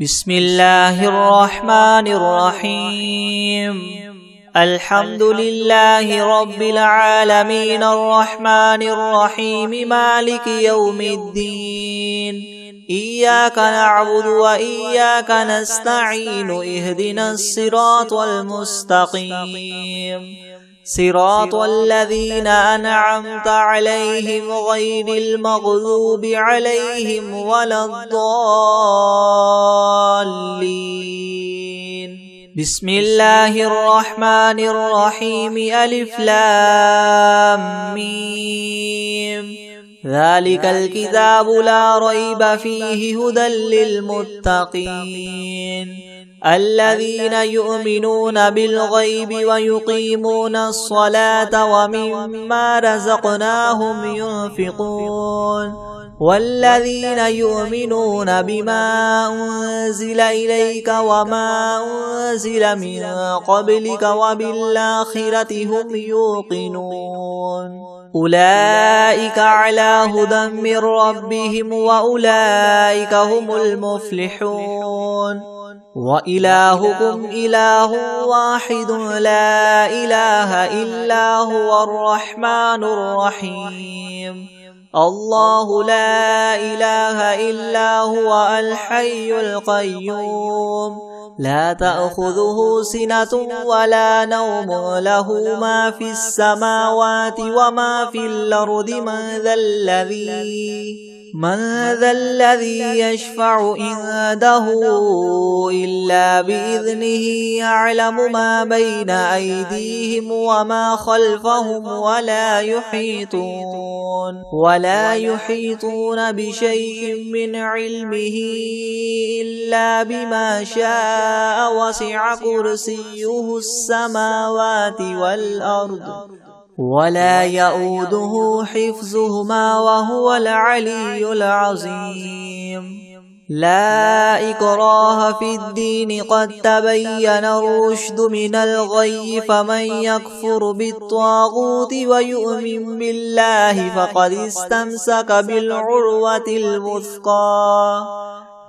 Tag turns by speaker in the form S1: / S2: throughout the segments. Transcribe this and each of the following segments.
S1: بسم الله الرحمن الرحيم. الحمد لله رب العالمين الرحمن الرحيم مالك يوم الدين. إياك نعبد وإياك نستعين. اهدنا الصراط المستقيم صراط الذين أنعمت عليهم غير المغضوب عليهم ولا الضالين. بسم الله الرحمن الرحيم. ألف لام ميم. ذلك الكتاب لا ريب فيه هدى للمتقين الذين يؤمنون بالغيب ويقيمون الصلاة ومما رزقناهم ينفقون والذين يؤمنون بما أنزل إليك وما أنزل من قبلك وبالآخرة هم يوقنون أولئك على هدى من ربهم وأولئك هم المفلحون. وإلهكم إله واحد لا إله إلا هو الرحمن الرحيم. الله لا إله إلا هو الحي القيوم لا تأخذه سنة ولا نوم له ما في السماوات وما في الأرض. من ذا الذي يشفع عنده إلا بإذنه يعلم ما بين أيديهم وما خلفهم ولا يحيطون بشيء من علمه إلا بما شاء وسع كرسيه السماوات والأرض ولا يؤوده حفظهما وهو العلي العظيم. لا إكراه في الدين قد تبين الرشد من الغي فمن يكفر بالطاغوت ويؤمن بالله فقد استمسك بالعروة الوثقى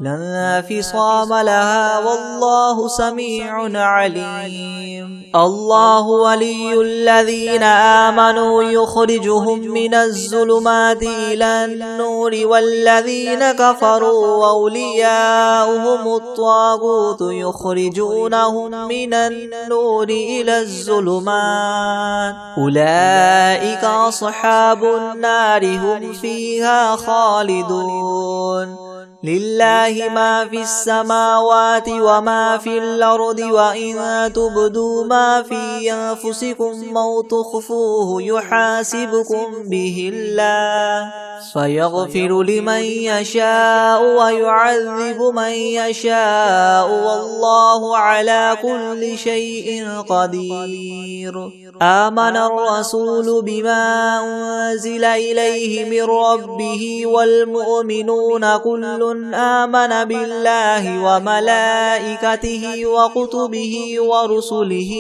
S1: لا انفصام لها والله سميع عليم. الله ولي الذين آمنوا يخرجهم من الظلمات إلى النور والذين كفروا أولياؤهم الطاغوت يخرجونهم من النور إلى الظلمات أولئك أصحاب النار هم فيها خالدون. لله ما في السماوات وما في الأرض وإن تبدوا ما في أنفسكم أو تخفوه يحاسبكم به الله فيغفر لمن يشاء ويعذب من يشاء والله على كل شيء قدير. آمن الرسول بما أنزل إليه من ربه والمؤمنون كل آمن بالله وملائكته وكتبه ورسله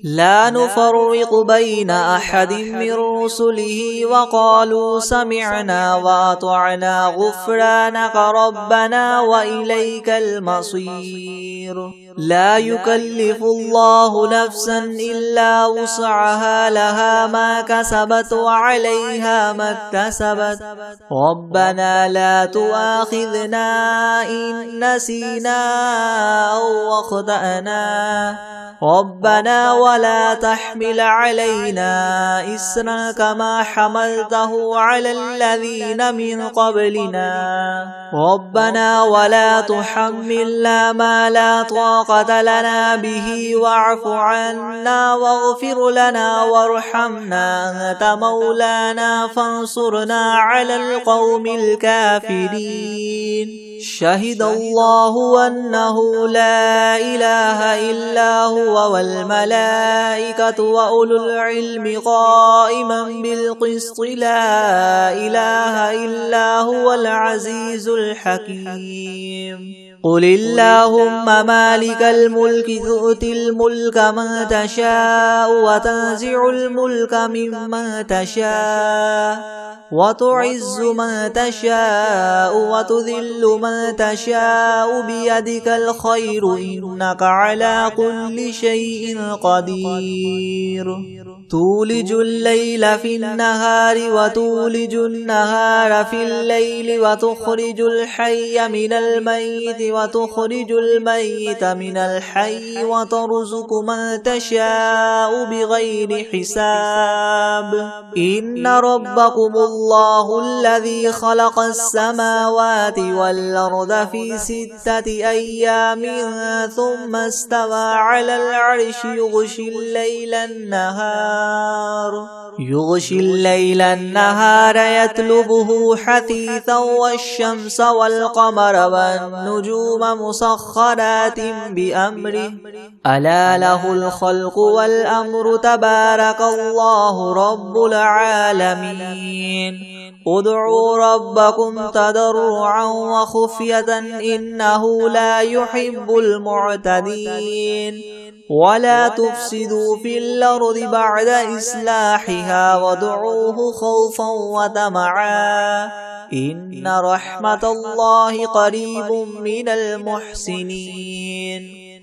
S1: لا نفرق بين أحد من رسله وقالوا سمعنا وأطعنا غفرانك ربنا وإليك المصير. لا يكلف الله نفسا إلا وسعها لها ما كسبت وعليها ما اكتسبت ربنا لا تؤاخذنا إن نسينا أو أخطأنا ربنا ولا تحمل علينا إصرا كما حملته على الذين من قبلنا ربنا ولا تحملنا ما لا طاقة لنا به واعف عنا واغفر لنا وارحمنا أنت مولانا فانصرنا على القوم الكافرين. شهد الله أنه لا إله إلا هو والملائكة وأولو العلم قائما بالقسط لا إله إلا هو العزيز الحكيم. قل اللهم مالك الملك تؤتي الملك من تشاء وتنزع الملك ممن تشاء وتعز من تشاء وتذل من تشاء بيدك الخير إنك على كل شيء قدير تولج الليل في النهار وتولج النهار في الليل وتخرج الحي من الميت وتخرج الميت من الحي وترزق من تشاء بغير حساب إن ربكم الله الذي خلق السماوات والأرض في 6 أيام ثم استوى على العرش يغشي الليل النهار يطلبه حثيثا والشمس والقمر والنجوم مسخرات بأمره ألا له الخلق والأمر تبارك الله رب العالمين ادعوا ربكم تضرعا وخفية إنه لا يحب المعتدين ولا تفسدوا في الأرض بعد إصلاحها وادعوه خوفا وطمعا إن رحمة الله قريب من المحسنين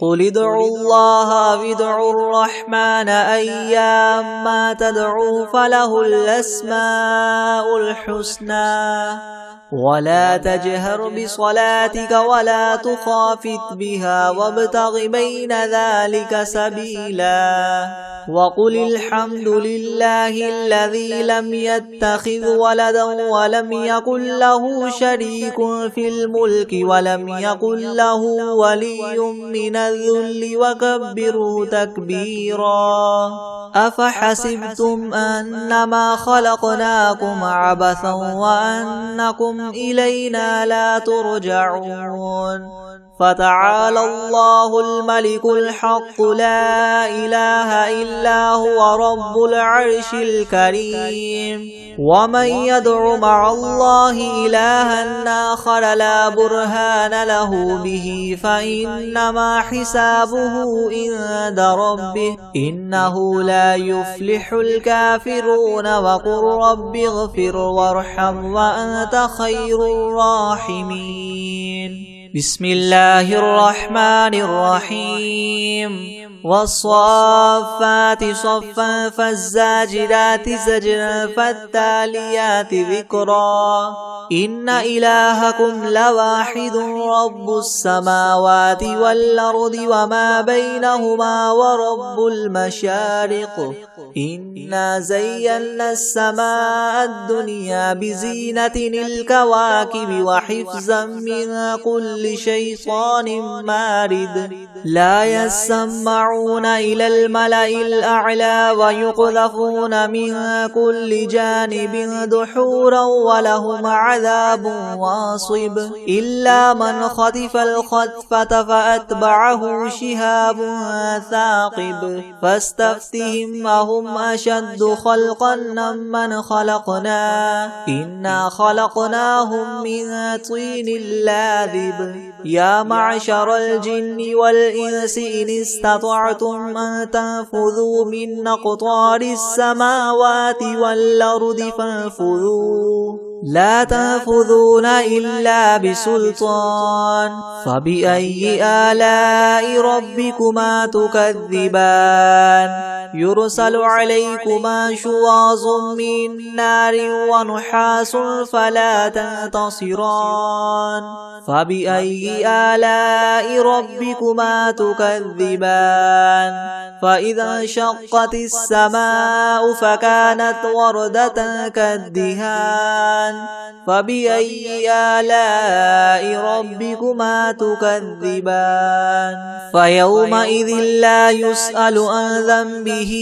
S1: قل ادعوا الله أو ادعوا الرحمن أيما تدعوا فله الأسماء الحسنى ولا تجهر بصلاتك ولا تخافت بها وابتغ بين ذلك سبيلا وقل الحمد لله الذي لم يتخذ ولدا ولم يكن له شريك في الملك ولم يكن له ولي من الذل وكبره تكبيرا أفحسبتم أنما خلقناكم عبثا وأنكم إلينا لا ترجعون فتعالى الله الملك الحق لا إله إلا هو رب العرش الكريم ومن يدع مع الله إلها آخر لا برهان له به فإنما حسابه عند ربه إنه لا يفلح الكافرون وقل رب اغفر وارحم وأنت خير الراحمين بسم الله الرحمن الرحيم والصافات صفا فالزاجرات زجرا فالتاليات ذكرا إن إلهكم لواحد رب السماوات والأرض وما بينهما ورب المشارق إنا زينا السماء الدنيا بزينة الكواكب وحفظا من كل شيطان مارد لا يسمعون إلى الملأ الأعلى ويقذفون من كل جانب دحورا ولهم عذاب واصب إلا من خطف الخطفة فأتبعه شهاب ثاقب فاستفتهم أهم أشد خلقا من خلقنا إنا خلقناهم من طين لاذب يا معشر الجن والإنس إن استطعتم أن تنفذوا من أقطار السماوات والأرض فانفذوا لا تنفذون إلا بسلطان فبأي آلاء ربكما تكذبان يرسل عليكما شواظ من نار ونحاس فلا تنتصران فبأي آلاء ربكما تكذبان فإذا انشقت السماء فكانت وردة كالدهان فبأي آلاء ربكما تكذبان فيومئذ لا يسأل عن ذنبه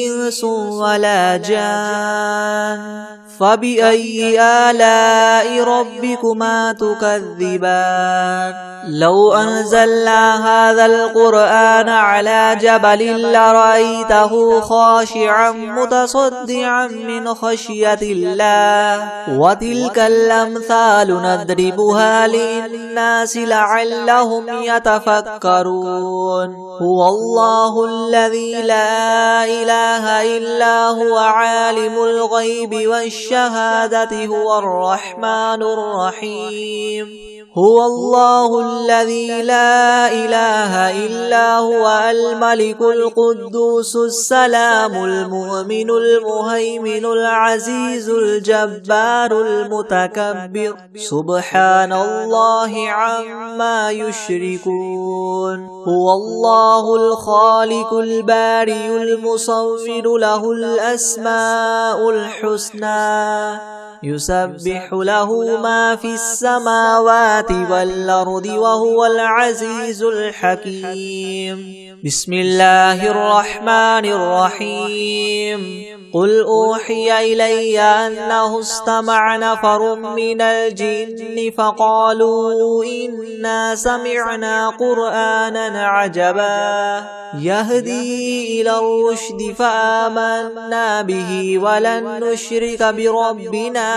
S1: إنس ولا جان فبأي آلاء ربكما تكذبان لو أنزلنا هذا القرآن على جبل لرأيته خاشعا متصدعا من خشية الله وتلك الأمثال نضربها للناس لعلهم يتفكرون هو الله الذي لا إله إلا هو عالم الغيب والشهادة هو الرحمن الرحيم هو الله الذي لا إله إلا هو الملك القدوس السلام المؤمن المهيمن العزيز الجبار المتكبر سبحان الله عما يشركون هو الله الخالق البارئ المصور له الأسماء الحسنى يسبح له ما في السماوات والأرض وهو العزيز الحكيم بسم الله الرحمن الرحيم قل أوحي إلي أنه استمع نفر من الجن فقالوا إنا سمعنا قرآنا عجبا يهدي إلى الرشد فآمنا به ولن نشرك بربنا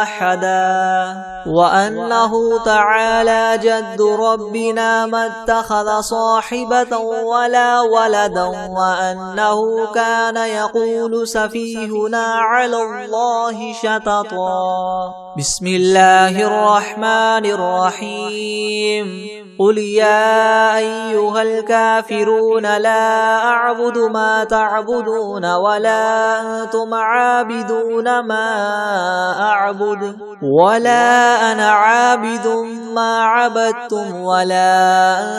S1: أحدا وأنه تعالى جد ربنا ما اتخذ صاحبة ولا ولدا وأنه كان يقول سفيهنا على الله شططا بسم الله الرحمن الرحيم قل يا أيها الكافرون لا أعبد ما تعبدون ولا أنتم عابدون ما أعبد ولا أنا عابد ما عبدتم ولا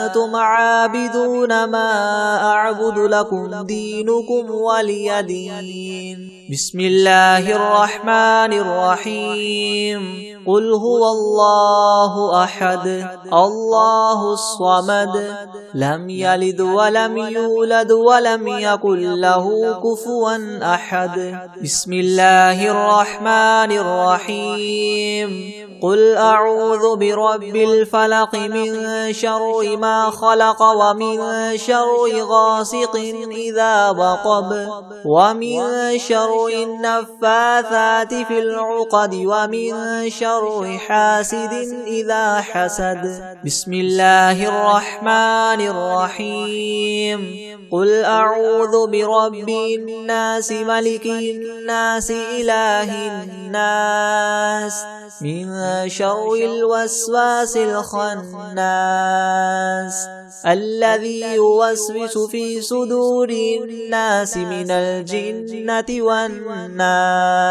S1: أنتم عابدون ما أعبد لكم دينكم ولي دين بسم الله الرحمن الرحيم قل هو الله أحد الله الصمد لم يلد ولم يولد ولم يكن له كفوا أحد بسم الله الرحمن الرحيم قل أعوذ برب الفلق من شر ما خلق ومن شر غاسق إذا وقب ومن شر النفاثات في العقد ومن شر حاسد إذا حسد بسم الله الرحمن الرحيم قل أعوذ برب الناس ملك الناس إله الناس من شر الوسواس الخناس الذي يوسوس في صدور الناس من الجنة والناس